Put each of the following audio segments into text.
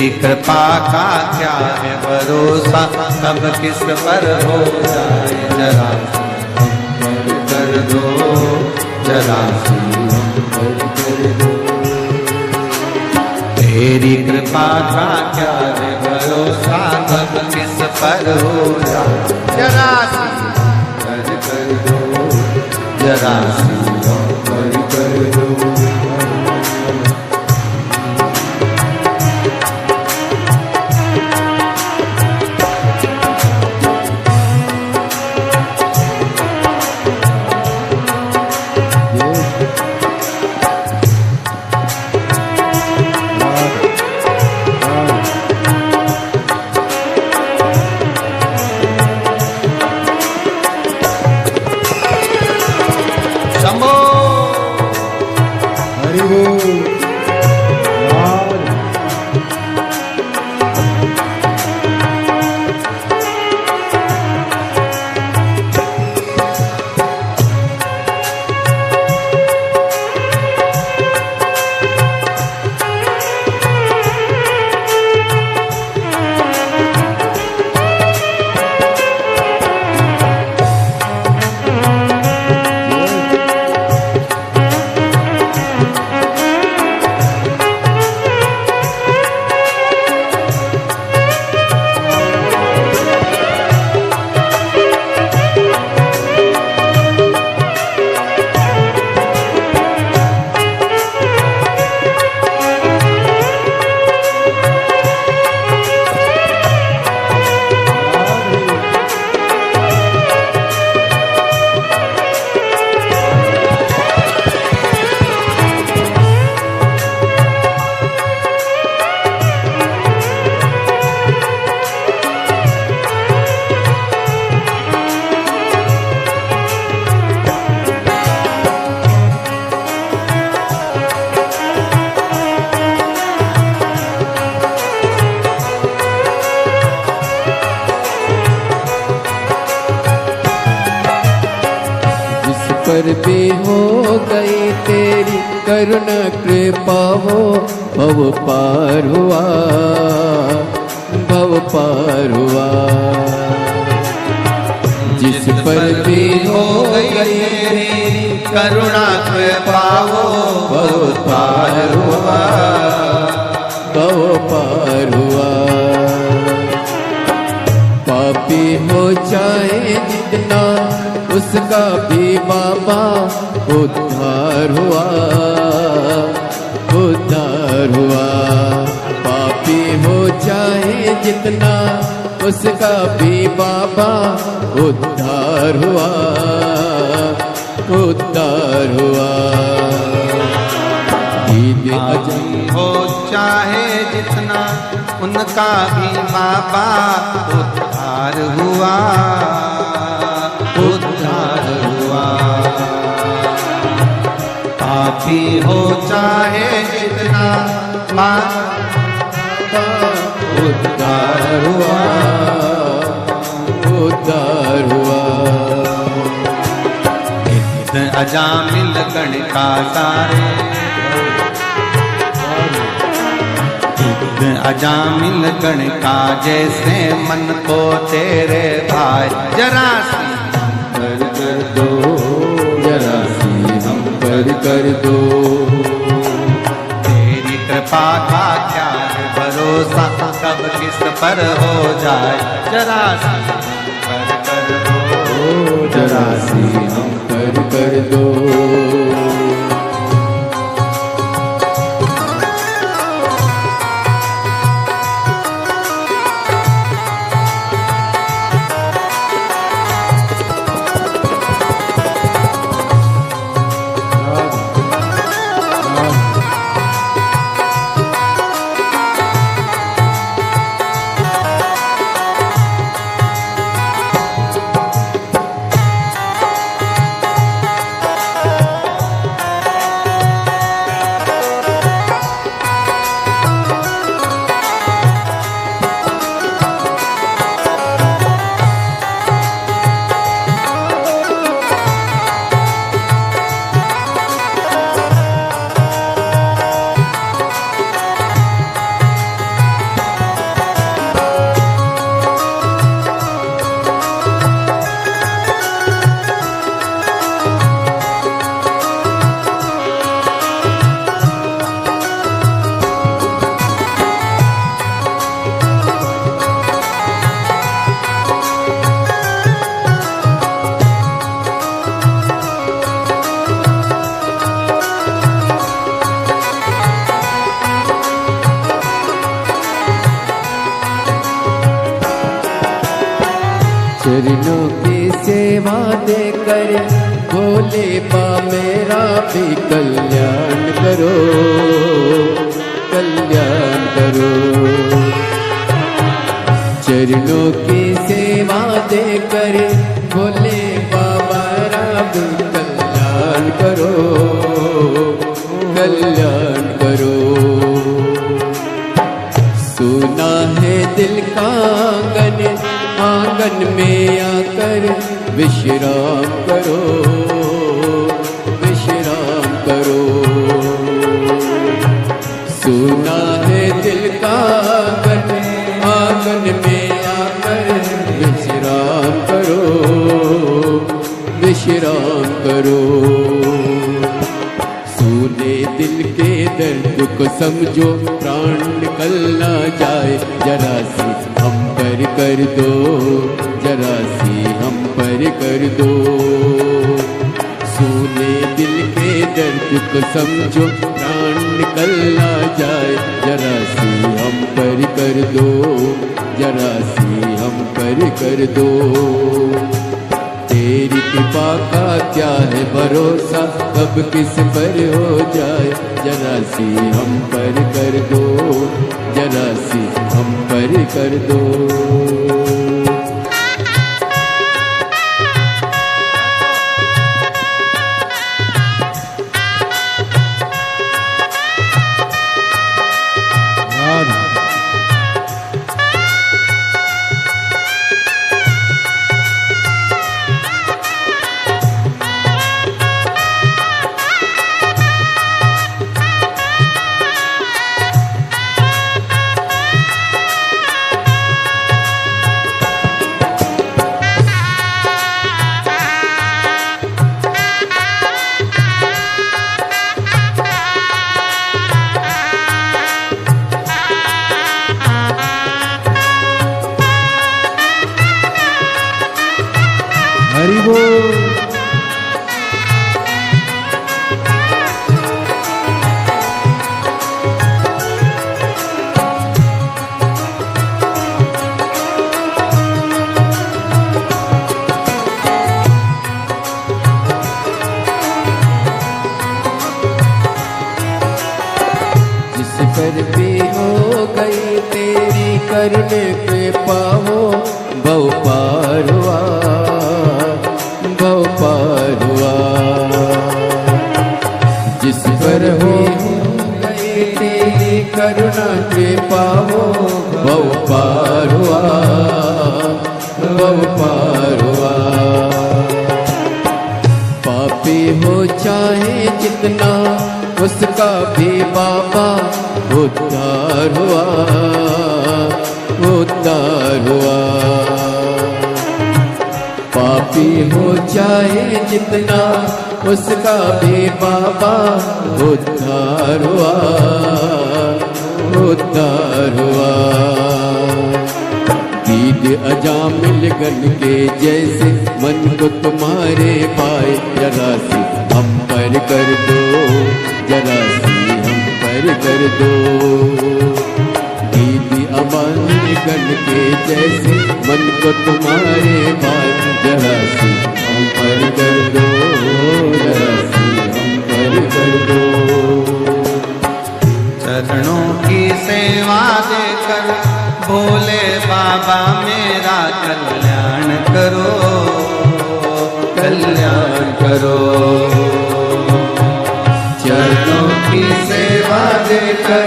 तेरी कृपा का क्या है भरोसा, कब किस पर हो जाए जरा कर दो, जरा कर दो। तेरी कृपा का क्या है भरोसा, कब किस पर हो जाए जरा कर दो, जरा कर दो। पर भी हो गई तेरी करुणा कृपा हो, भव पार हुआ, भव पार हुआ। जिस पर भी हो गई तेरी करुणा कृपा हो, भव पार हुआ, भव पार हुआ। पापी हो चाहे जितना उसका भी बाबा उद्धार हुआ, उद्धार हुआ। पापी हो चाहे जितना उसका भी बाबा उद्धार हुआ, उद्धार हुआ। पापी हो चाहे जितना उनका भी बाबा उद्धार हुआ, उद्धार हुआ। पापी हो चाहे जितना बाबा उद्धार हुआ, उद्धार हुआ। नित्य अजामिल गण का सारे, अजामिल गण का जैसे मन को तेरे भाई, जरा सी कर दो, जरा सी हम कर दो। तेरी कृपा का क्या है भरोसा, कब किस पर हो जाए जरा सी कर दो, जरा सी हम कर दो। चरणों की सेवा देकर भोले बा मेरा भी कल्याण करो, कल्याण करो। चरणों की सेवा देकर भोले बा मेरा भी कल्याण करो, कल्याण करो। सुना है दिल का आंगन, आंगन में आकर विश्राम करो, विश्राम करो। सुना है दिल का आंगन, आंगन में आकर विश्राम करो, विश्राम करो। सुने दिल के दर्द को समझो, प्राण निकल ना जाए, जरा सी हम पर कर दो, जरा सी हम पर कर दो। सुने दिल के दर्द को समझो, प्राण निकल ना जाए, जरा सी हम पर कर दो, जरा सी हम पर कर दो। तेरी कृपा का क्या है भरोसा, कब किस पर हो जाए, जरा सी हम पर कर दो, जरा सी हम पर कर दो। हरि बोल। जिस पर भी हो गई तेरी करने के पाओ, भव पार हुआ, भव पार हुआ। जिस पर हो गई तेरी करुणा के पाओ, भव पार हुआ, भव पार हुआ। पापी हो चाहे जितना, उसका भी बाबा उद्धार हुआ, उद्धार हुआ। पापी हो चाहे जितना, उसका भी बाबा उद्धार हुआ, उद्धार हुआ। दीद अजामिल गन के जैसे मन को तुम्हारे पाए, जरा सी हम पर कर दो, जरा सी हम पर कर दो। दीदी अजामिल गन के जैसे मन को तुम्हारे पाए, जरा सी हम पर कर दो, जरा सी हम पर कर दो। चरणों की सेवा देकर भोले बाबा मेरा कल्याण करो, कल्याण करो। चरणों की सेवा देकर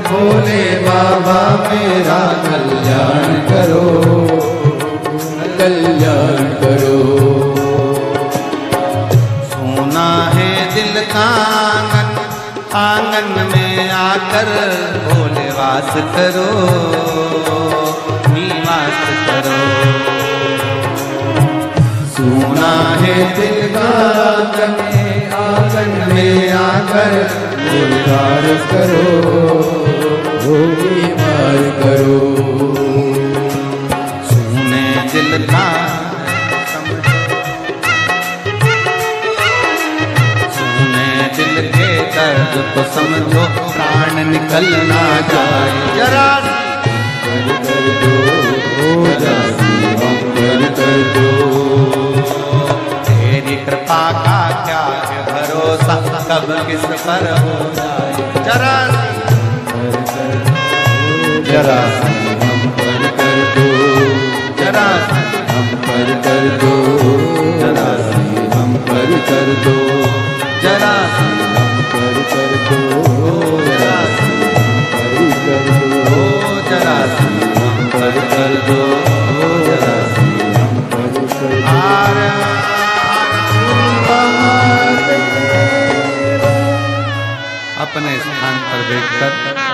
भोले बाबा मेरा कल्याण करो, कल्याण करो। सोना है दिल का आंगन, आंगन में आकर भोले वास करो, निवास करो। सोना है दिल का आंगन, आंगन में आकर भोले वास करो, निवास करो। सोने दिल का दिल के दर्द को समझो, प्राण निकल ना जाए, जरा कर दो, जरा सी हम कर दो। कब किस पर हो जाए जरासी जरासी हम पर कर दो जरासी हम पर कर दो जरासी हम पर कर दो जरासी हम पर कर दो जरासी जरासी हम पर कर दो जरासी हम पर कर दो आर अपने स्थान पर बैठकर